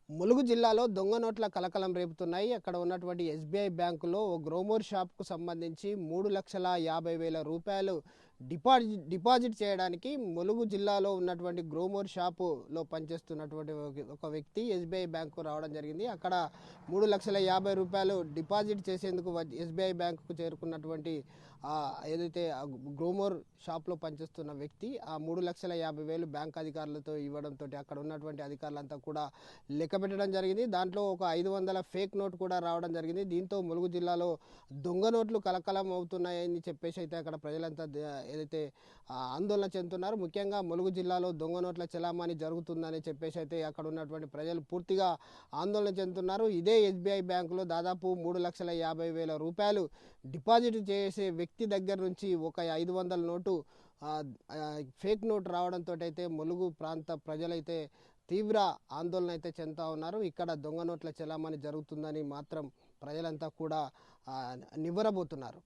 ములుగు జిల్లాలో దొంగ నోట్ల కలకలం రేపుతున్నాయి. అక్కడ ఉన్నటువంటి ఎస్బీఐ బ్యాంకులో ఓ గ్రోమోర్ షాప్కు సంబంధించి 3,50,000 రూపాయలు డిపాజిట్ చేయడానికి ములుగు జిల్లాలో ఉన్నటువంటి గ్రోమోర్ షాపులో పనిచేస్తున్నటువంటి ఒక వ్యక్తి ఎస్బీఐ బ్యాంకు రావడం జరిగింది. అక్కడ 3,50,000 రూపాయలు డిపాజిట్ చేసేందుకు ఎస్బీఐ బ్యాంకుకు చేరుకున్నటువంటి ఏదైతే గ్రోమోర్ షాప్లో పనిచేస్తున్న వ్యక్తి ఆ 3,50,000 బ్యాంక్ అధికారులతో ఇవ్వడంతో అక్కడ ఉన్నటువంటి అధికారులంతా కూడా లెక్క పెట్టడం జరిగింది. దాంట్లో ఒక 500 ఫేక్ నోట్ కూడా రావడం జరిగింది. దీంతో ములుగు జిల్లాలో దొంగ నోట్లు కలకలం అవుతున్నాయని చెప్పేసి అయితే అక్కడ ప్రజలంతా ఏదైతే ఆందోళన చెందుతున్నారు. ముఖ్యంగా ములుగు జిల్లాలో దొంగ నోట్ల చలామణి జరుగుతుందని చెప్పేసి అయితే అక్కడ ఉన్నటువంటి ప్రజలు పూర్తిగా ఆందోళన చెందుతున్నారు. ఇదే ఎస్బీఐ బ్యాంకులో దాదాపు 3,50,000 రూపాయలు డిపాజిట్ చేసే వ్యక్తి దగ్గర నుంచి ఒక 500 నోటు ఫేక్ నోట్ రావడంతో అయితే ములుగు ప్రాంత ప్రజలైతే తీవ్ర ఆందోళన అయితే చెందుతూ ఉన్నారు. ఇక్కడ దొంగ నోట్ల చలామణి జరుగుతుందని మాత్రం ప్రజలంతా కూడా నివ్వరబోతున్నారు.